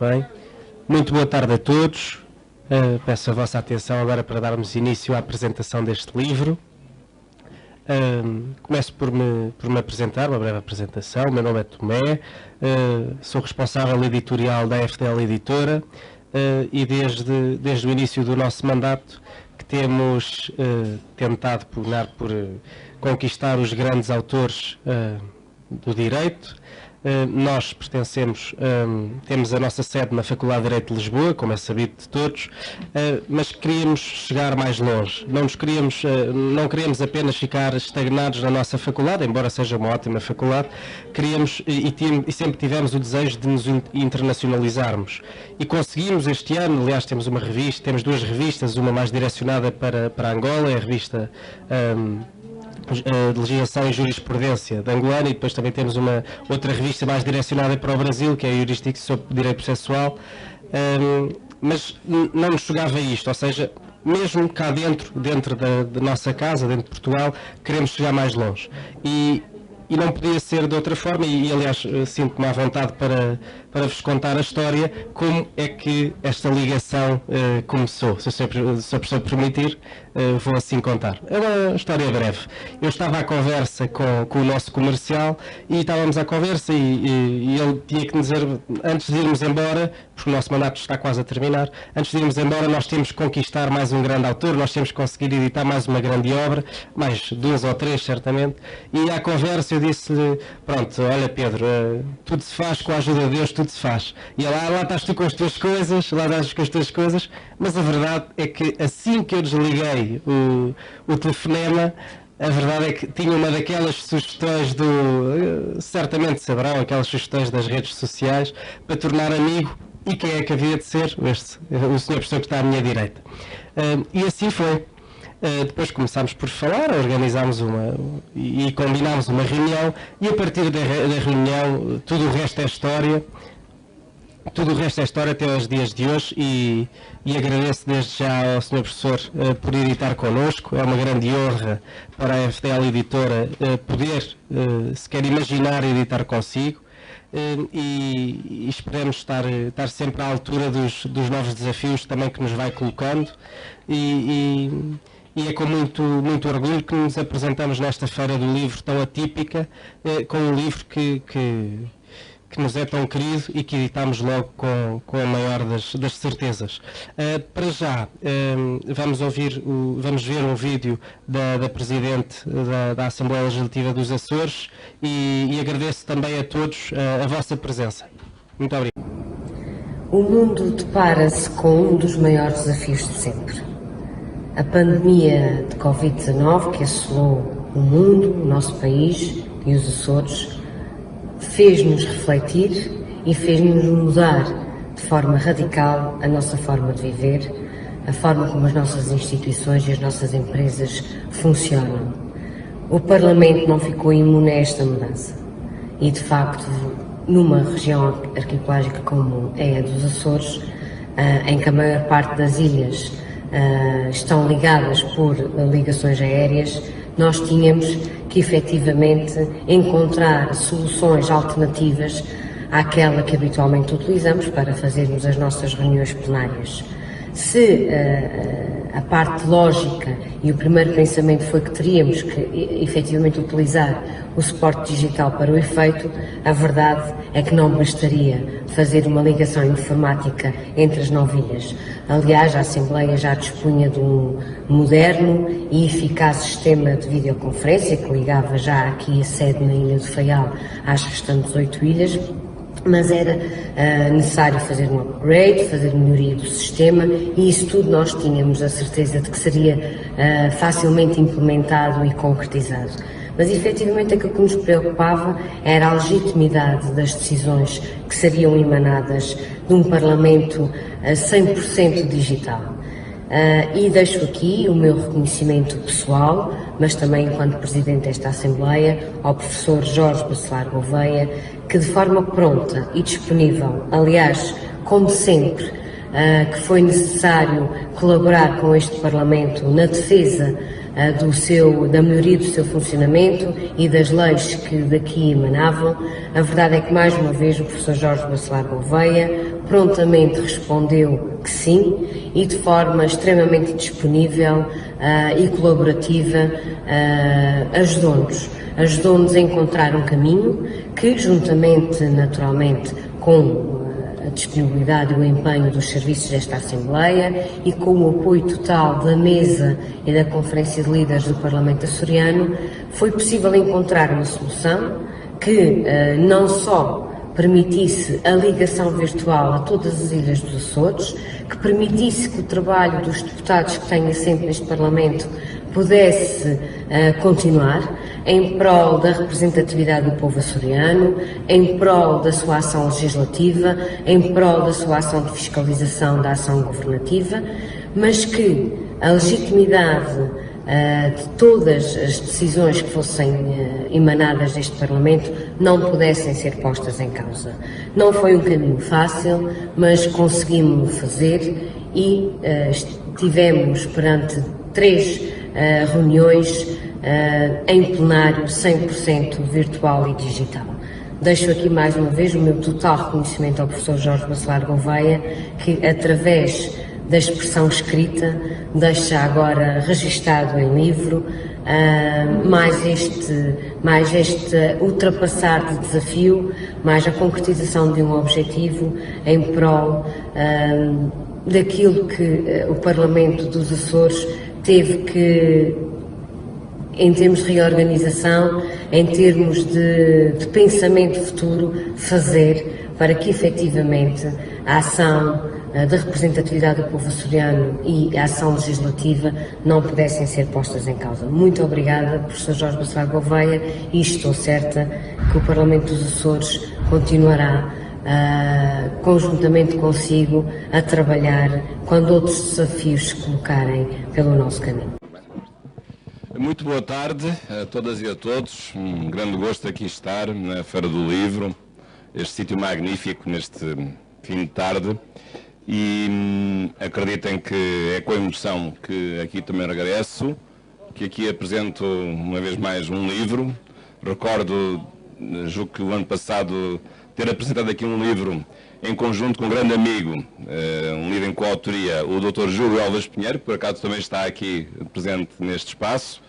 Bem, muito boa tarde a todos. Peço a vossa atenção agora para darmos início à apresentação deste livro. Começo por me apresentar, uma breve apresentação. O meu nome é Tomé, sou responsável editorial da FDL Editora e desde o início do nosso mandato que temos tentado pugnar por conquistar os grandes autores do direito. Nós temos a nossa sede na Faculdade de Direito de Lisboa, como é sabido de todos, mas queríamos chegar mais longe. Não queríamos apenas ficar estagnados na nossa faculdade, embora seja uma ótima faculdade, queríamos e sempre tivemos o desejo de nos internacionalizarmos. E conseguimos este ano, aliás, temos duas revistas, uma mais direcionada para Angola, é a revista de Legislação e Jurisprudência de Angolana, e depois também temos uma outra revista mais direcionada para o Brasil, que é a Jurisdição sobre Direito Processual, mas não nos chegava a isto, ou seja, mesmo cá dentro da nossa casa, dentro de Portugal, queremos chegar mais longe. E não podia ser de outra forma, e aliás sinto-me à vontade para vos contar a história, como é que esta ligação começou. Se a pessoa permitir, vou assim contar. É uma história breve. Eu estava à conversa com o nosso comercial, e estávamos à conversa e ele tinha que nos dizer, antes de irmos embora, porque o nosso mandato está quase a terminar, antes de irmos embora nós temos que conquistar mais um grande autor, nós temos que conseguir editar mais uma grande obra, mais duas ou três certamente, e à conversa eu disse-lhe, pronto, olha Pedro, tudo se faz com a ajuda de Deus, tudo se faz. E lá estás tu com as tuas coisas, mas a verdade é que assim que eu desliguei o telefonema, a verdade é que tinha uma daquelas sugestões certamente saberão, aquelas sugestões das redes sociais, para tornar amigo, e quem é que havia de ser? O senhor professor que está à minha direita. E assim foi. Depois começámos por falar, organizámos e combinámos uma reunião, e a partir da reunião tudo o resto é história. Tudo o resto é história até aos dias de hoje, e agradeço desde já ao Sr. Professor por editar connosco. É uma grande honra para a FDL Editora poder sequer imaginar editar consigo, e esperemos estar sempre à altura dos novos desafios também que nos vai colocando, e é com muito orgulho que nos apresentamos nesta Feira do Livro tão atípica, com um livro que nos é tão querido e que editamos logo com a maior das certezas. Para já, vamos ver um vídeo da Presidente da Assembleia Legislativa dos Açores, e agradeço também a todos a vossa presença. Muito obrigado. O mundo depara-se com um dos maiores desafios de sempre. A pandemia de Covid-19 que assolou o mundo, o nosso país e os Açores, fez-nos refletir e fez-nos mudar de forma radical a nossa forma de viver, a forma como as nossas instituições e as nossas empresas funcionam. O Parlamento não ficou imune a esta mudança e, de facto, numa região arquipelágica como é a dos Açores, em que a maior parte das ilhas estão ligadas por ligações aéreas, nós tínhamos que efetivamente encontrar soluções alternativas àquela que habitualmente utilizamos para fazermos as nossas reuniões plenárias. Se a parte lógica e o primeiro pensamento foi que teríamos que efetivamente utilizar o suporte digital para o efeito, a verdade é que não bastaria fazer uma ligação informática entre as 9 ilhas. Aliás, a Assembleia já dispunha de um moderno e eficaz sistema de videoconferência que ligava já aqui a sede na Ilha do Faial às restantes 8 ilhas, mas era necessário fazer um upgrade, fazer melhoria do sistema, e isso tudo nós tínhamos a certeza de que seria facilmente implementado e concretizado. Mas efetivamente aquilo que nos preocupava era a legitimidade das decisões que seriam emanadas de um Parlamento 100% digital. E deixo aqui o meu reconhecimento pessoal, mas também enquanto Presidente desta Assembleia, ao professor Jorge Bacelar Gouveia, que de forma pronta e disponível, aliás, como sempre, que foi necessário colaborar com este Parlamento na defesa da melhoria do seu funcionamento e das leis que daqui emanavam. A verdade é que, mais uma vez, o professor Jorge Bacelar Gouveia, prontamente respondeu que sim e de forma extremamente disponível e colaborativa ajudou-nos a encontrar um caminho que, juntamente, naturalmente, com a disponibilidade e o empenho dos serviços desta Assembleia e com o apoio total da Mesa e da Conferência de Líderes do Parlamento açoriano, foi possível encontrar uma solução que não só permitisse a ligação virtual a todas as ilhas dos Açores, que permitisse que o trabalho dos deputados que têm assento neste Parlamento pudesse continuar em prol da representatividade do povo açoriano, em prol da sua ação legislativa, em prol da sua ação de fiscalização da ação governativa, mas que a legitimidade de todas as decisões que fossem emanadas deste Parlamento não pudessem ser postas em causa. Não foi um caminho fácil, mas conseguimos fazer e estivemos perante 3 reuniões em plenário 100% virtual e digital. Deixo aqui mais uma vez o meu total reconhecimento ao professor Jorge Bacelar Gouveia, que através da expressão escrita deixa agora registado em livro mais este ultrapassar de desafio, mais a concretização de um objetivo em prol daquilo que o Parlamento dos Açores teve que, em termos de reorganização, em termos de pensamento futuro, fazer para que efetivamente a ação da representatividade do povo açoriano e a ação legislativa não pudessem ser postas em causa. Muito obrigada, professor Jorge Bacelar Gouveia, e estou certa que o Parlamento dos Açores continuará conjuntamente consigo a trabalhar quando outros desafios se colocarem pelo nosso caminho. Muito boa tarde a todas e a todos. Um grande gosto aqui estar na Feira do Livro, este sítio magnífico neste fim de tarde. E acreditem que é com emoção que aqui também regresso, que aqui apresento uma vez mais um livro. Recordo, julgo que o ano passado, ter apresentado aqui um livro em conjunto com um grande amigo, um livro em coautoria, o Dr. Júlio Alves Pinheiro, que por acaso também está aqui presente neste espaço.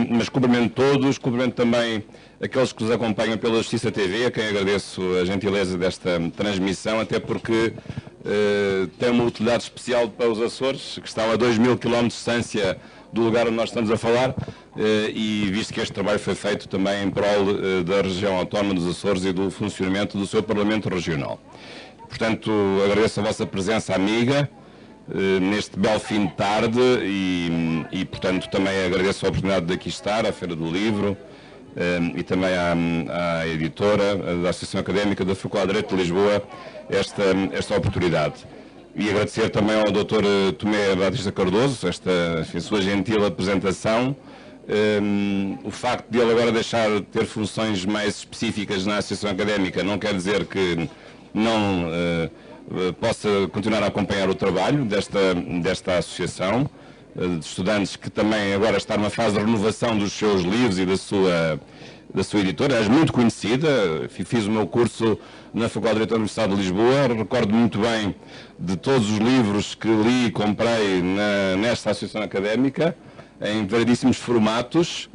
Mas cumprimento todos, cumprimento também aqueles que nos acompanham pela Justiça TV, a quem agradeço a gentileza desta transmissão, até porque tem uma utilidade especial para os Açores, que estão a 2.000 km de distância do lugar onde nós estamos a falar, e visto que este trabalho foi feito também em prol da região autónoma dos Açores e do funcionamento do seu Parlamento Regional. Portanto, agradeço a vossa presença amiga neste belo fim de tarde e, portanto, também agradeço a oportunidade de aqui estar, à Feira do Livro, e também à editora da Associação Académica da Faculdade de Direito de Lisboa esta oportunidade. E agradecer também ao Dr. Tomé Batista Cardoso a sua gentil apresentação, o facto de ele agora deixar de ter funções mais específicas na Associação Académica não quer dizer que não possa continuar a acompanhar o trabalho desta associação de estudantes, que também agora está numa fase de renovação dos seus livros e da sua editora. És muito conhecida, fiz o meu curso na Faculdade de Direito da Universidade de Lisboa, recordo muito bem de todos os livros que li e comprei nesta associação académica, em variedíssimos formatos.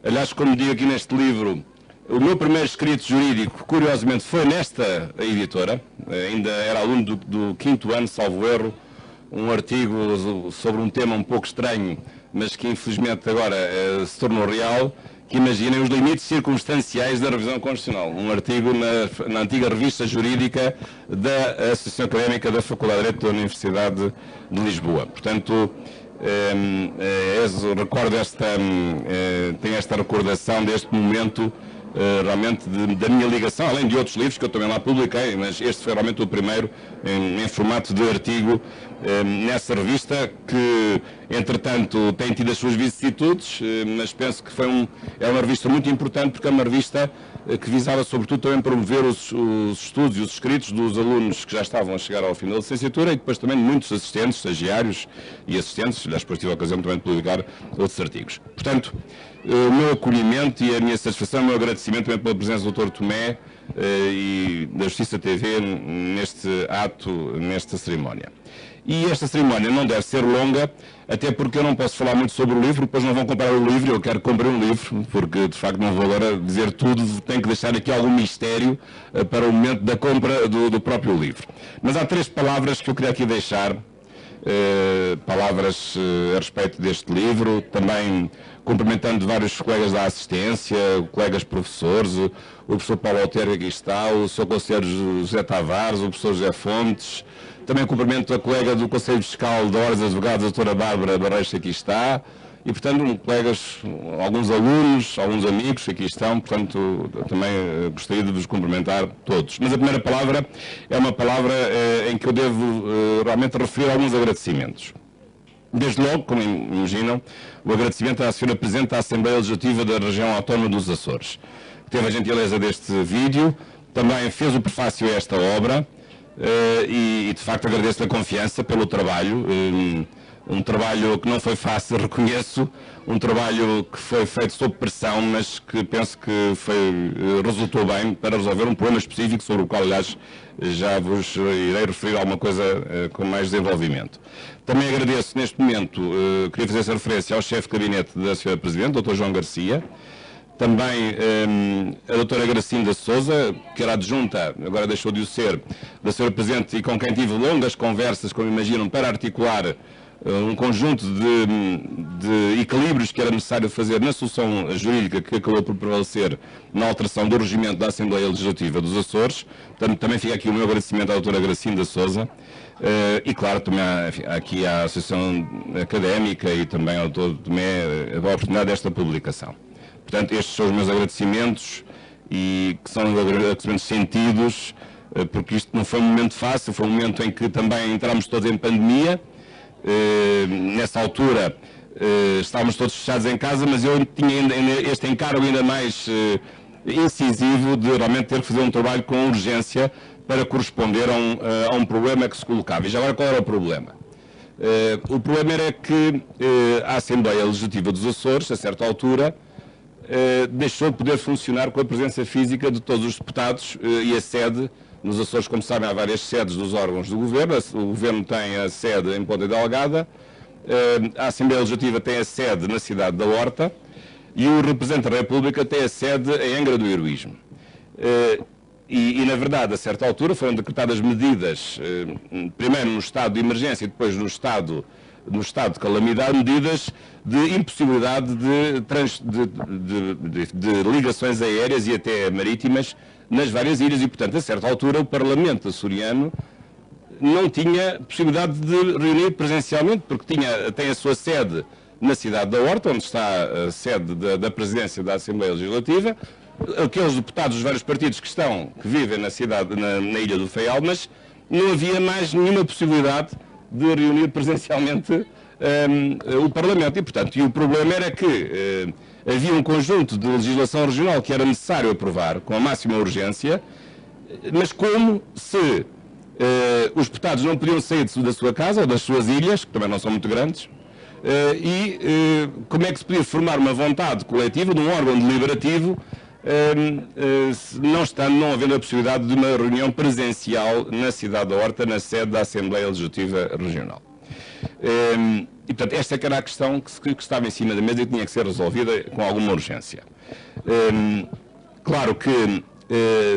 Aliás, como digo aqui neste livro, o meu primeiro escrito jurídico, curiosamente, foi nesta editora, ainda era aluno do 5º ano, salvo erro, um artigo sobre um tema um pouco estranho, mas que infelizmente agora se tornou real, que imaginem os limites circunstanciais da revisão constitucional. Um artigo na antiga revista jurídica da Associação Académica da Faculdade de Direito da Universidade de Lisboa. Portanto, recordo tenho esta recordação deste momento realmente da minha ligação, além de outros livros que eu também lá publiquei, mas este foi realmente o primeiro em formato de artigo nessa revista, que entretanto tem tido as suas vicissitudes, mas penso que é uma revista muito importante, porque é uma revista que visava sobretudo também promover os estudos e os escritos dos alunos que já estavam a chegar ao fim da licenciatura, e depois também de muitos assistentes, estagiários e assistentes. Depois tive a ocasião também de publicar outros artigos. Portanto, o meu acolhimento e a minha satisfação, o meu agradecimento também pela presença do Dr. Tomé, e da Justiça TV neste ato, nesta cerimónia. E esta cerimónia não deve ser longa, até porque eu não posso falar muito sobre o livro, depois não vão comprar o livro, eu quero comprar um livro, porque de facto não vou agora dizer tudo, tenho que deixar aqui algum mistério para o momento da compra do próprio livro. Mas há 3 palavras que eu queria aqui deixar, palavras a respeito deste livro, também cumprimentando vários colegas da assistência, colegas professores, o professor Paulo Alter aqui está, o Sr. Conselheiro José Tavares, o professor José Fontes, também cumprimento a colega do Conselho Fiscal de Ordens Advogados, a doutora Bárbara Barreiros, que aqui está, e portanto, colegas, alguns alunos, alguns amigos que aqui estão, portanto, também gostaria de vos cumprimentar todos. Mas a primeira palavra é uma palavra em que eu devo realmente referir alguns agradecimentos. Desde logo, como imaginam, o agradecimento à Sra. Presidente da Assembleia Legislativa da Região Autónoma dos Açores, que teve a gentileza deste vídeo, também fez o prefácio a esta obra, e de facto agradeço a confiança pelo trabalho, um trabalho que não foi fácil, reconheço, um trabalho que foi feito sob pressão, mas que penso que resultou bem para resolver um problema específico sobre o qual, aliás, já vos irei referir alguma coisa com mais desenvolvimento. Também agradeço neste momento, queria fazer essa referência ao chefe de gabinete da Sra. Presidente, Dr. João Garcia, também a doutora Gracinda Sousa, que era adjunta, agora deixou de o ser, da Sra. Presidente, e com quem tive longas conversas, como imaginam, para articular um conjunto de equilíbrios que era necessário fazer na solução jurídica que acabou por prevalecer na alteração do regimento da Assembleia Legislativa dos Açores. Portanto, também fica aqui o meu agradecimento à doutora Gracinda Sousa, e claro, também aqui à Associação Académica e também ao Dr. Tomé a oportunidade desta publicação. Portanto, estes são os meus agradecimentos, e que são agradecimentos sentidos, porque isto não foi um momento fácil, foi um momento em que também entramos todos em pandemia. Nessa altura estávamos todos fechados em casa, mas eu tinha ainda este encargo ainda mais incisivo de realmente ter que fazer um trabalho com urgência para corresponder a um problema que se colocava. E já agora, qual era o problema? O problema era que a Assembleia Legislativa dos Açores, a certa altura, deixou de poder funcionar com a presença física de todos os deputados, e a sede, nos Açores, como sabem, há várias sedes dos órgãos do Governo. O Governo tem a sede em Ponta Delgada, a Assembleia Legislativa tem a sede na cidade da Horta, e o representante da República tem a sede em Angra do Heroísmo. E, na verdade, a certa altura foram decretadas medidas, primeiro no estado de emergência e depois no estado de calamidade, medidas de impossibilidade de ligações aéreas e até marítimas nas várias ilhas, e, portanto, a certa altura o Parlamento açoriano não tinha possibilidade de reunir presencialmente, porque tem a sua sede na cidade da Horta, onde está a sede da presidência da Assembleia Legislativa, aqueles deputados dos vários partidos que vivem na cidade, na Ilha do Faial, mas não havia mais nenhuma possibilidade de reunir presencialmente o Parlamento. E, portanto, o problema era que havia um conjunto de legislação regional que era necessário aprovar com a máxima urgência, mas como se os deputados não podiam sair da sua casa ou das suas ilhas, que também não são muito grandes, como é que se podia formar uma vontade coletiva de um órgão deliberativo, não havendo a possibilidade de uma reunião presencial na cidade da Horta, na sede da Assembleia Legislativa Regional. E, portanto, esta é que era a questão que estava em cima da mesa e tinha que ser resolvida com alguma urgência. Claro que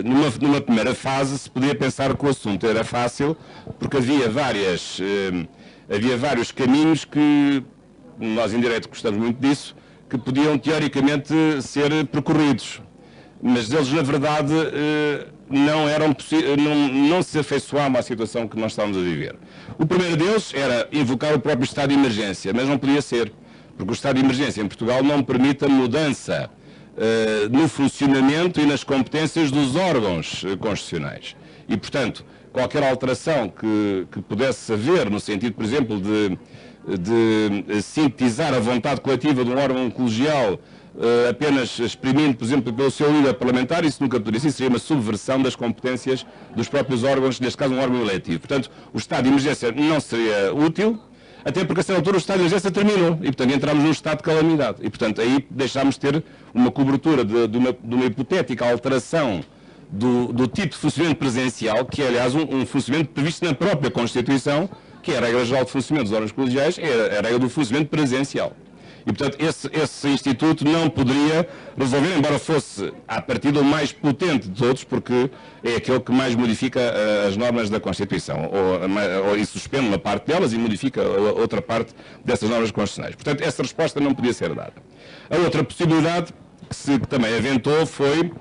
numa primeira fase se podia pensar que o assunto era fácil, porque havia vários caminhos que nós em direito gostamos muito disso, que podiam teoricamente ser percorridos, mas eles na verdade não se afeiçoavam à situação que nós estávamos a viver. O primeiro deles era invocar o próprio estado de emergência, mas não podia ser, porque o estado de emergência em Portugal não permite a mudança no funcionamento e nas competências dos órgãos constitucionais. E, portanto, qualquer alteração que pudesse haver, no sentido, por exemplo, de sintetizar a vontade coletiva de um órgão colegial apenas exprimindo, por exemplo, pelo seu líder parlamentar, isso nunca poderia ser, seria uma subversão das competências dos próprios órgãos, neste caso um órgão eletivo. Portanto, o estado de emergência não seria útil, até porque a certa altura o estado de emergência terminou e, portanto, entramos num estado de calamidade. E, portanto, aí deixámos de ter uma cobertura de uma hipotética alteração do tipo de funcionamento presencial, que é, aliás, um funcionamento previsto na própria Constituição, que é a regra geral de funcionamento dos órgãos colegiais, é a regra do funcionamento presencial. E, portanto, esse Instituto não poderia resolver, embora fosse, à partida, o mais potente de todos, porque é aquele que mais modifica as normas da Constituição, e suspende uma parte delas e modifica outra parte dessas normas constitucionais. Portanto, essa resposta não podia ser dada. A outra possibilidade que também aventou foi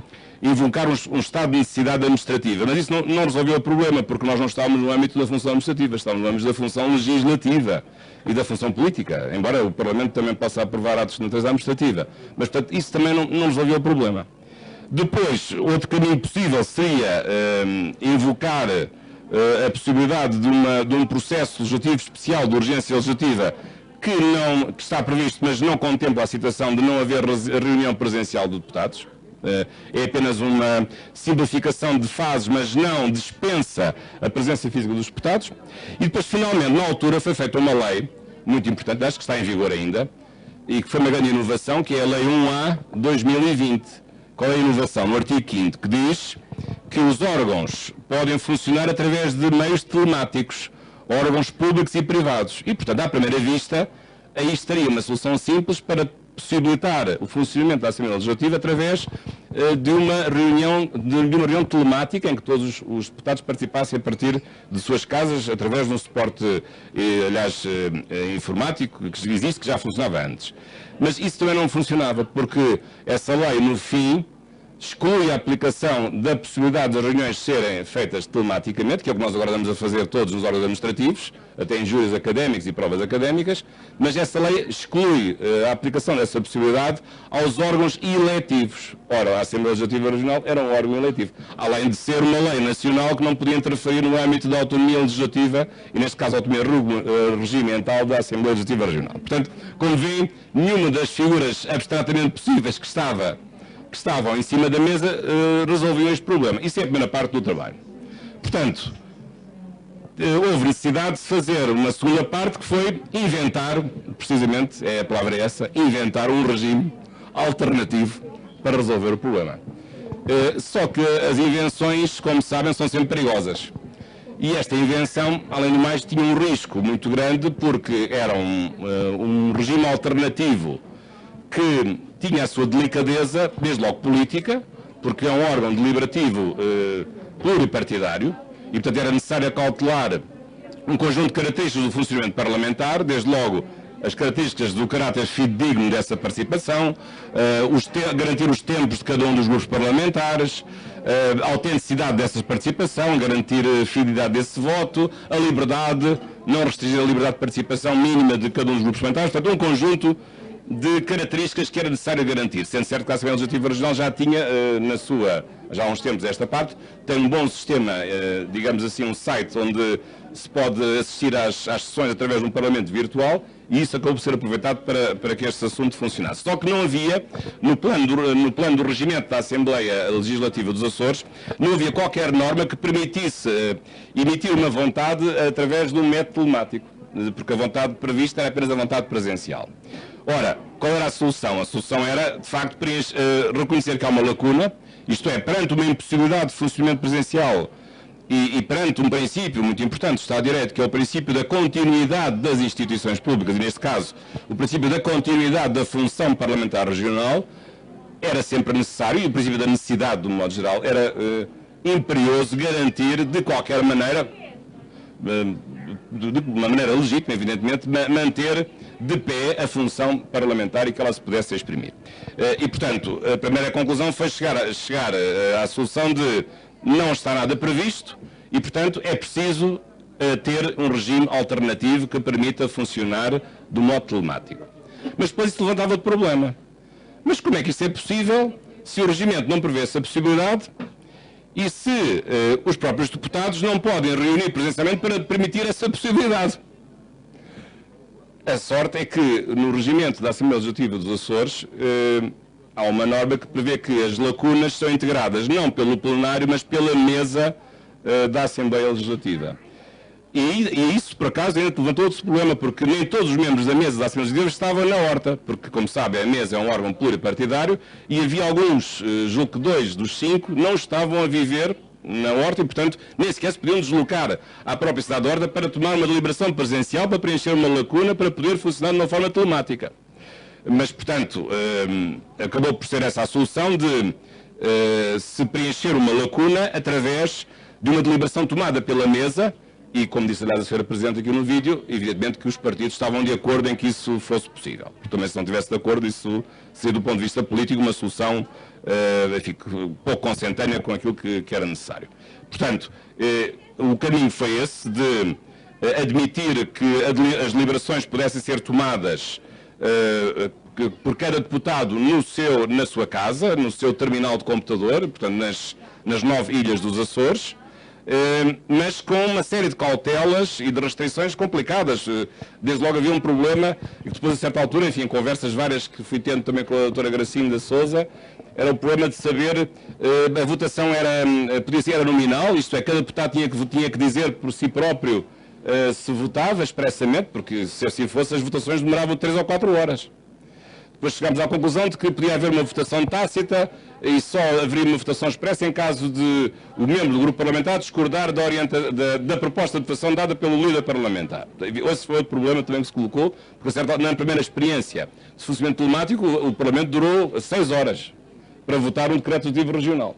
invocar um estado de necessidade administrativa. Mas isso não resolveu o problema, porque nós não estávamos no âmbito da função administrativa, estávamos no âmbito da função legislativa e da função política, embora o Parlamento também possa aprovar atos de natureza administrativa. Mas, portanto, isso também não resolveu o problema. Depois, outro caminho possível seria invocar a possibilidade de um processo legislativo especial de urgência legislativa que está previsto, mas não contempla a situação de não haver reunião presencial de deputados. É apenas uma simplificação de fases, mas não dispensa a presença física dos deputados. E depois, finalmente, na altura, foi feita uma lei muito importante, acho que está em vigor ainda, e que foi uma grande inovação, que é a Lei 1A/2020. Qual é a inovação? No artigo 5º, que diz que os órgãos podem funcionar através de meios telemáticos, órgãos públicos e privados. E, portanto, à primeira vista, aí estaria uma solução simples para possibilitar o funcionamento da Assembleia Legislativa através de uma reunião telemática em que todos os deputados participassem a partir de suas casas, através de um suporte, aliás, informático, que existe, que já funcionava antes. Mas isso também não funcionava, porque essa lei, no fim, exclui a aplicação da possibilidade das reuniões serem feitas telematicamente, que é o que nós agora estamos a fazer todos nos órgãos administrativos, até em júris académicos e provas académicas, mas essa lei exclui a aplicação dessa possibilidade aos órgãos eletivos. Ora, a Assembleia Legislativa Regional era um órgão eletivo, além de ser uma lei nacional que não podia interferir no âmbito da autonomia legislativa e, neste caso, a autonomia regimental da Assembleia Legislativa Regional. Portanto, como veem, nenhuma das figuras abstratamente possíveis que estavam em cima da mesa resolviam este problema. Isso é a primeira parte do trabalho. Portanto, houve necessidade de fazer uma segunda parte, que foi inventar, precisamente, a palavra é essa, inventar um regime alternativo para resolver o problema. Só que as invenções, como sabem, são sempre perigosas. E esta invenção, além do mais, tinha um risco muito grande, porque era um regime alternativo que tinha a sua delicadeza, desde logo política, porque é um órgão deliberativo pluripartidário, e portanto era necessário acautelar um conjunto de características do funcionamento parlamentar, desde logo as características do caráter fidedigno dessa participação, garantir os tempos de cada um dos grupos parlamentares, a autenticidade dessa participação, garantir a fidelidade desse voto, a liberdade, não restringir a liberdade de participação mínima de cada um dos grupos parlamentares, portanto um conjunto de características que era necessário garantir, sendo certo que a Assembleia Legislativa Regional já tinha já há uns tempos esta parte, tem um bom sistema, digamos assim, um site onde se pode assistir às sessões através de um parlamento virtual, e isso acabou por ser aproveitado para que este assunto funcionasse. Só que não havia, no plano do regimento da Assembleia Legislativa dos Açores, não havia qualquer norma que permitisse emitir uma vontade através de um método telemático, porque a vontade prevista era apenas a vontade presencial. Ora, qual era a solução? A solução era, de facto, reconhecer que há uma lacuna, isto é, perante uma impossibilidade de funcionamento presencial e perante um princípio muito importante do Estado de Direito, que é o princípio da continuidade das instituições públicas, e neste caso, o princípio da continuidade da função parlamentar regional, era sempre necessário, e o princípio da necessidade, de um modo geral, era imperioso garantir, de qualquer maneira, de uma maneira legítima, evidentemente, manter de pé a função parlamentar e que ela se pudesse exprimir. E, portanto, a primeira conclusão foi chegar à solução de não está nada previsto e, portanto, é preciso ter um regime alternativo que permita funcionar do modo telemático. Mas depois isso levantava outro problema. Mas como é que isso é possível se o regimento não prevê essa possibilidade e se os próprios deputados não podem reunir presencialmente para permitir essa possibilidade? A sorte é que no regimento da Assembleia Legislativa dos Açores há uma norma que prevê que as lacunas são integradas não pelo plenário, mas pela mesa da Assembleia Legislativa. E isso, por acaso, ainda levantou outro problema, porque nem todos os membros da mesa da Assembleia Legislativa estavam na horta, porque, como sabem, a mesa é um órgão pluripartidário e havia alguns, julgo que 2 dos 5, não estavam a viver na horta e, portanto, nem sequer se podiam deslocar à própria cidade da horta para tomar uma deliberação presencial, para preencher uma lacuna, para poder funcionar de uma forma telemática. Mas, portanto, acabou por ser essa a solução de se preencher uma lacuna através de uma deliberação tomada pela mesa e, como disse a senhora Presidente aqui no vídeo, evidentemente que os partidos estavam de acordo em que isso fosse possível. Porque também, se não estivesse de acordo, isso seria, do ponto de vista político, uma solução enfim, pouco consentânea com aquilo que era necessário. Portanto, o caminho foi esse de admitir que as deliberações pudessem ser tomadas por cada deputado na sua casa, no seu terminal de computador, portanto nas 9 ilhas dos Açores, mas com uma série de cautelas e de restrições complicadas. Desde logo havia um problema, e depois a certa altura, enfim, em conversas várias que fui tendo também com a doutora Gracinha da Sousa, era o problema de saber, a votação podia ser nominal, isto é, cada deputado tinha que dizer por si próprio se votava expressamente, porque se assim fosse as votações demoravam 3 ou 4 horas. Depois chegámos à conclusão de que podia haver uma votação tácita e só haveria uma votação expressa em caso de o membro do grupo parlamentar discordar da proposta de votação dada pelo líder parlamentar. Esse foi outro problema também que se colocou, porque na primeira experiência de funcionamento telemático o Parlamento durou 6 horas para votar um decreto legislativo regional.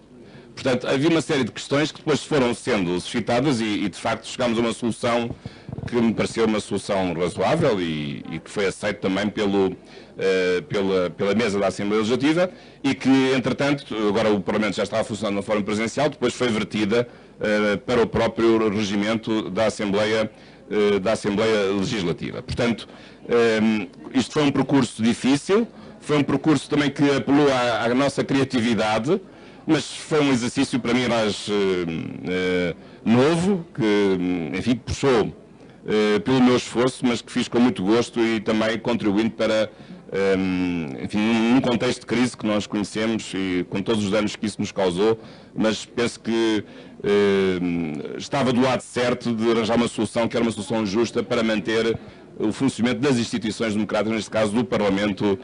Portanto, havia uma série de questões que depois foram sendo suscitadas e de facto chegámos a uma solução que me pareceu uma solução razoável e que foi aceita também pela mesa da Assembleia Legislativa e que, entretanto, agora o Parlamento já estava funcionando de uma forma presencial, depois foi vertida para o próprio regimento da Assembleia Legislativa. Portanto, isto foi um percurso difícil, foi um percurso também que apelou à nossa criatividade, mas foi um exercício para mim mais novo, que, enfim, puxou pelo meu esforço, mas que fiz com muito gosto e também contribuindo para, enfim, num contexto de crise que nós conhecemos e com todos os danos que isso nos causou, mas penso que estava do lado certo de arranjar uma solução que era uma solução justa para manter o funcionamento das instituições democráticas, neste caso do Parlamento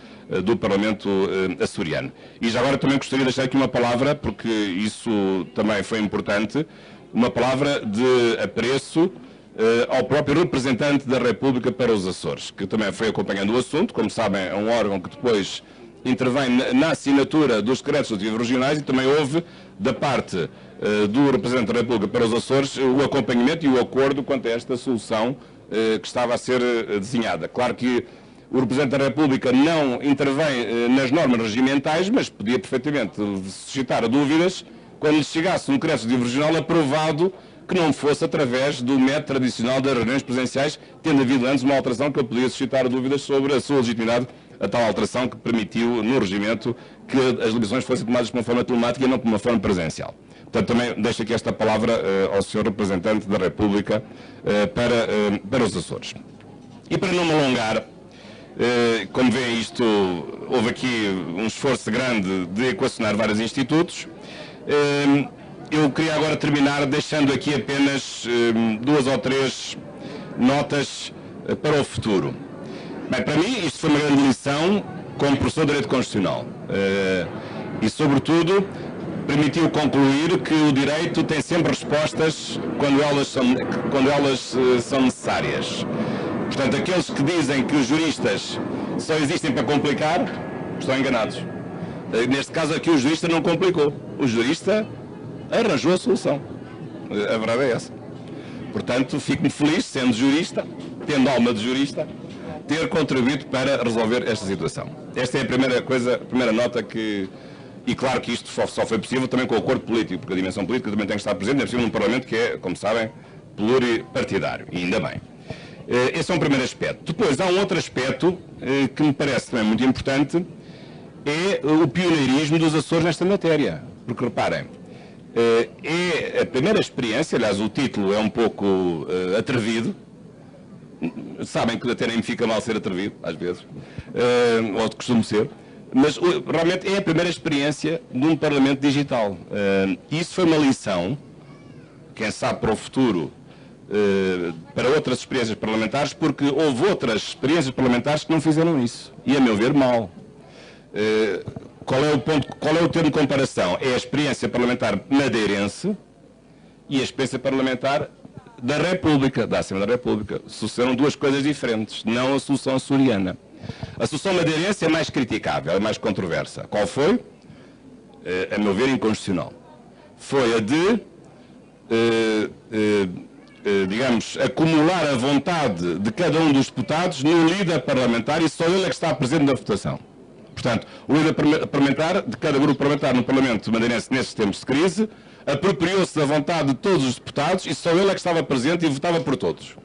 açoriano. E já agora também gostaria de deixar aqui uma palavra, porque isso também foi importante, uma palavra de apreço ao próprio representante da República para os Açores, que também foi acompanhando o assunto. Como sabem, é um órgão que depois intervém na assinatura dos decretos legislativos regionais e também houve, da parte do representante da República para os Açores, o acompanhamento e o acordo quanto a esta solução que estava a ser desenhada. Claro que o representante da República não intervém nas normas regimentais, mas podia perfeitamente suscitar dúvidas quando lhe chegasse um decreto legislativo regional aprovado que não fosse através do método tradicional das reuniões presenciais, tendo havido antes uma alteração que podia suscitar dúvidas sobre a sua legitimidade, a tal alteração que permitiu no regimento que as eleições fossem tomadas de uma forma telemática e não de uma forma presencial. Portanto, também deixo aqui esta palavra ao Sr. Representante da República para os Açores. E para não me alongar, como veem isto, houve aqui um esforço grande de equacionar vários institutos. Eu queria agora terminar deixando aqui apenas 2 ou 3 notas para o futuro. Bem, para mim isto foi uma grande lição como professor de Direito Constitucional e, sobretudo, permitiu concluir que o direito tem sempre respostas quando elas são necessárias. Portanto, aqueles que dizem que os juristas só existem para complicar, estão enganados. Neste caso aqui o jurista não complicou, o jurista arranjou a solução. A verdade é essa. Portanto, fico-me feliz, sendo jurista, tendo alma de jurista, ter contribuído para resolver esta situação. Esta é a primeira nota que... E claro que isto só foi possível também com o acordo político, porque a dimensão política também tem que estar presente, é possível num Parlamento que é, como sabem, pluripartidário, e ainda bem. Esse é um primeiro aspecto. Depois, há um outro aspecto que me parece também muito importante, é o pioneirismo dos Açores nesta matéria. Porque, reparem, é a primeira experiência, aliás, o título é um pouco atrevido, sabem que até nem me fica mal ser atrevido, às vezes, ou costumo ser, mas realmente é a primeira experiência de um Parlamento digital. Isso foi uma lição, quem sabe para o futuro, para outras experiências parlamentares, porque houve outras experiências parlamentares que não fizeram isso. E, a meu ver, mal. Qual é o termo de comparação? É a experiência parlamentar madeirense e a experiência parlamentar da República, da Assembleia da República. Sucederam duas coisas diferentes, não a solução açoriana. A solução madeirense é mais criticável, é mais controversa. Qual foi? A meu ver, inconstitucional. Foi a de, digamos, acumular a vontade de cada um dos deputados no líder parlamentar e só ele é que está presente na votação. Portanto, o líder parlamentar de cada grupo parlamentar no Parlamento madeirense nestes tempos de crise apropriou-se da vontade de todos os deputados e só ele é que estava presente e votava por todos.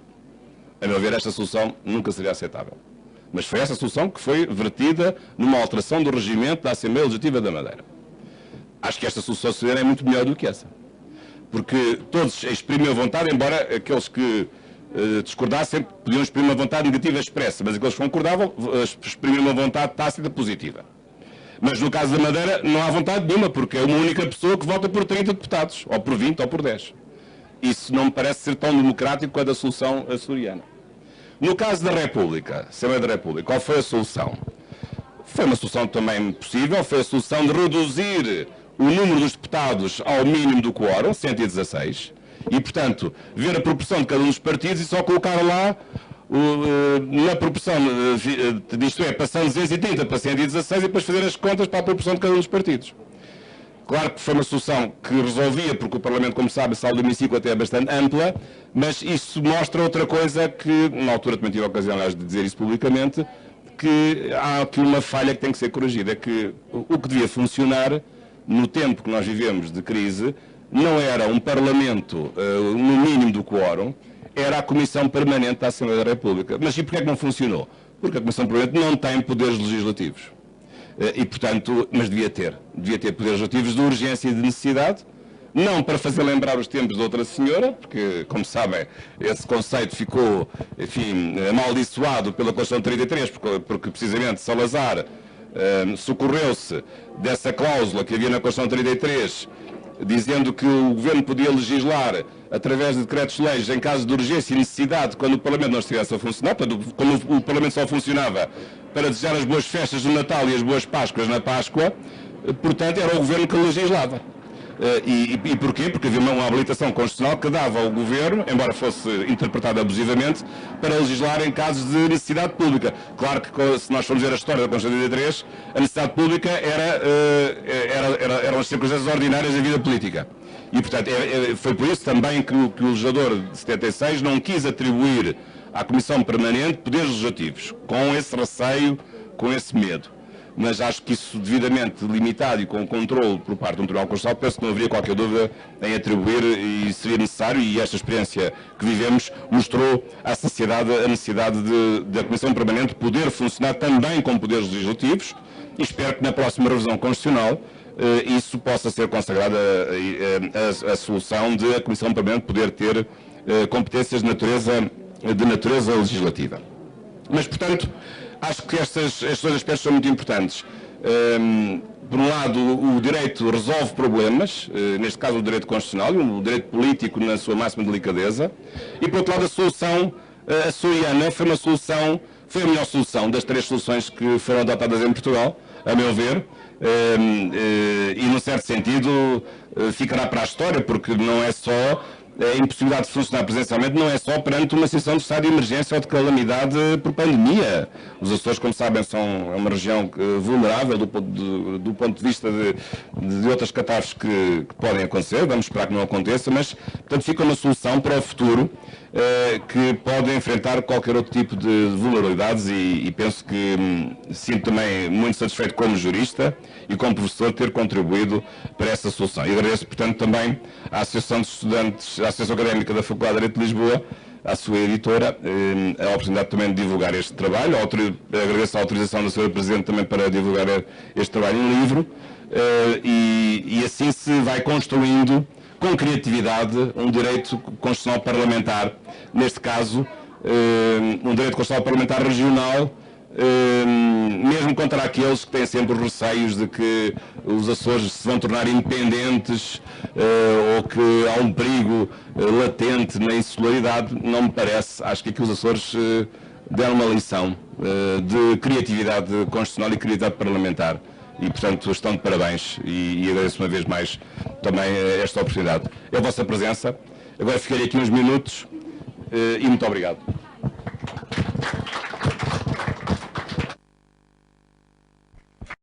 A meu ver, esta solução nunca seria aceitável. Mas foi essa solução que foi vertida numa alteração do regimento da Assembleia Legislativa da Madeira. Acho que esta solução é muito melhor do que essa. Porque todos exprimiam a vontade, embora aqueles que discordassem podiam exprimir uma vontade negativa expressa, mas aqueles que concordavam exprimiam uma vontade tácita positiva. Mas no caso da Madeira não há vontade nenhuma, porque é uma única pessoa que vota por 30 deputados, ou por 20, ou por 10. Isso não me parece ser tão democrático quanto a solução açoriana. No caso da República, Assembleia da República, qual foi a solução? Foi uma solução também possível, foi a solução de reduzir o número dos deputados ao mínimo do quórum, 116, e, portanto, ver a proporção de cada um dos partidos e só colocar lá, na proporção, isto é, passando 230 para 116 e depois fazer as contas para a proporção de cada um dos partidos. Claro que foi uma solução que resolvia, porque o Parlamento, como sabe, a sala do hemiciclo até é bastante ampla, mas isso mostra outra coisa que, na altura também tive a ocasião, aliás, de dizer isso publicamente, que há aqui uma falha que tem que ser corrigida, é que o que devia funcionar no tempo que nós vivemos de crise não era um Parlamento no mínimo do quórum, era a Comissão Permanente da Assembleia da República. Mas e porquê é que não funcionou? Porque a Comissão Permanente não tem poderes legislativos. E, portanto, mas devia ter poderes legislativos de urgência e de necessidade, não para fazer lembrar os tempos de outra senhora, porque, como sabem, esse conceito ficou, enfim, amaldiçoado pela Constituição 33, porque precisamente Salazar socorreu-se dessa cláusula que havia na Constituição 33, dizendo que o Governo podia legislar através de decretos-leis em caso de urgência e necessidade quando o Parlamento não estivesse a funcionar, quando o Parlamento só funcionava para desejar as boas festas do Natal e as boas Páscoas na Páscoa, portanto era o Governo que legislava. E porquê? Porque havia uma habilitação constitucional que dava ao Governo, embora fosse interpretada abusivamente, para legislar em casos de necessidade pública. Claro que se nós formos ver a história da Constituição de 33, a necessidade pública eram as circunstâncias ordinárias da vida política. E, portanto, foi por isso também que o legislador de 76 não quis atribuir à Comissão Permanente poderes legislativos, com esse receio, com esse medo. Mas acho que isso devidamente limitado e com controle por parte do Tribunal Constitucional, penso que não haveria qualquer dúvida em atribuir e seria necessário, e esta experiência que vivemos mostrou à sociedade a necessidade da Comissão Permanente poder funcionar também com poderes legislativos, e espero que na próxima revisão constitucional isso possa ser consagrada a solução de a Comissão Permanente poder ter competências de natureza legislativa. Mas, portanto, acho que estes dois aspectos são muito importantes. Por um lado, o direito resolve problemas, neste caso o direito constitucional, o direito político na sua máxima delicadeza, e por outro lado a solução açoriana foi a melhor solução das três soluções que foram adotadas em Portugal, a meu ver, e num certo sentido ficará para a história, porque não é só a impossibilidade de funcionar presencialmente, não é só perante uma situação de estado de emergência ou de calamidade por pandemia. Os Açores, como sabem, é uma região vulnerável do ponto de vista de outras catástrofes que podem acontecer, vamos esperar que não aconteça, mas, portanto, fica uma solução para o futuro que pode enfrentar qualquer outro tipo de vulnerabilidades e penso que sinto também muito satisfeito como jurista e como professor ter contribuído para essa solução. E agradeço, portanto, também à Associação de Estudantes, à Associação Académica da Faculdade de Direito de Lisboa, à sua editora, a oportunidade também de divulgar este trabalho. Agradeço a autorização da Sra. Presidente também para divulgar este trabalho em livro e assim se vai construindo com criatividade um direito constitucional parlamentar, neste caso um direito constitucional parlamentar regional mesmo contra aqueles que têm sempre os receios de que os Açores se vão tornar independentes ou que há um perigo latente na insularidade, não me parece. Acho que aqui os Açores deram uma lição de criatividade constitucional e criatividade parlamentar e, portanto, estão de parabéns e agradeço uma vez mais também esta oportunidade. É a vossa presença. Agora ficarei aqui uns minutos e muito obrigado.